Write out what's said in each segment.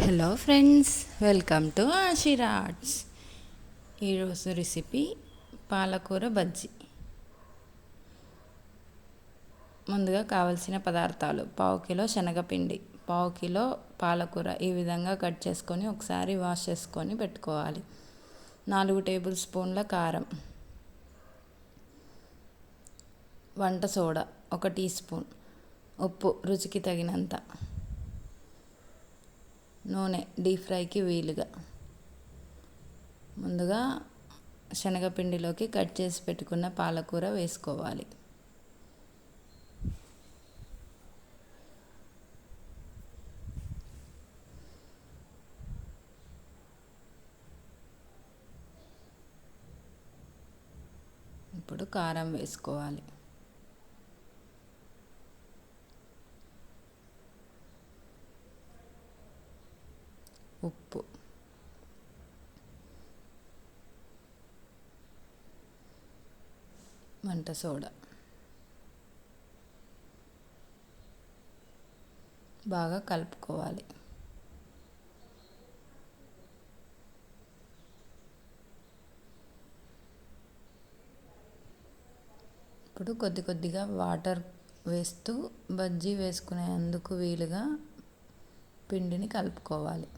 Hello friends, welcome to Ashira arts. ఈరోజు recipe పాలకూర బజ్జీ. ముందుగా కావలసిన పదార్థాలు: పావు కిలో శనగపిండి, పావు కిలో పాలకూర ఈ విధంగా కట్ చేసుకొని ఒకసారి వాష్ చేసుకొని పెట్టుకోవాలి. 4 టేబుల్ స్పూన్ల కారం, వంట సోడా 1 టీ స్పూన్, ఉప్పు రుచికి తగినంత, నూనె డీప్ ఫ్రైకి వీలుగా. ముందుగా శనగపిండిలోకి కట్ చేసి పెట్టుకున్న పాలకూర వేసుకోవాలి. ఇప్పుడు కారం వేసుకోవాలి. ఉప్పు, వంట సోడా, బాగా కలుపుకోవాలి. ఇప్పుడు కొద్ది కొద్దిగా వాటర్ వేస్తూ బజ్జీ వేసుకునేందుకు వీలుగా పిండిని కలుపుకోవాలి.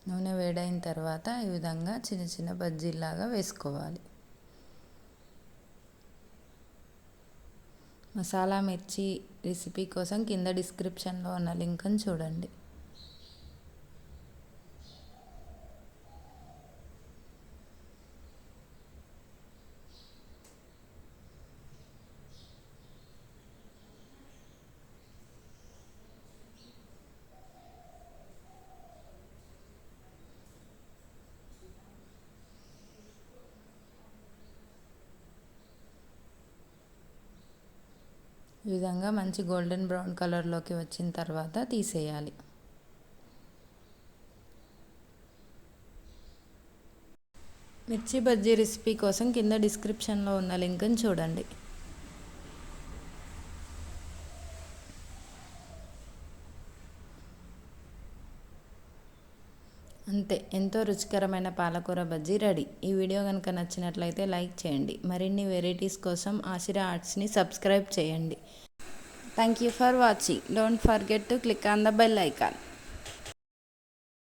నూనె వేడైన తర్వాత ఈ విధంగా చిన్న చిన్న బజ్జీలాగా వేసుకోవాలి. మసాలా మిర్చి రెసిపీ కోసం కింద డిస్క్రిప్షన్లో ఉన్న లింక్ని చూడండి. ఈ విధంగా మంచి గోల్డెన్ బ్రౌన్ కలర్లోకి వచ్చిన తర్వాత తీసేయాలి. మిర్చి బజ్జీ రెసిపీ కోసం కింద డిస్క్రిప్షన్లో ఉన్న లింక్ని చూడండి. అంతే, ఎంతో రుచికరమైన పాలకూర బజ్జీ రెడీ. ఈ వీడియో కనుక నచ్చినట్లయితే లైక్ చేయండి. మరిన్ని వెరైటీస్ కోసం ఆషిరా ఆర్ట్స్ని సబ్స్క్రైబ్ చేయండి. Thank you for watching. Don't forget to click on the bell icon.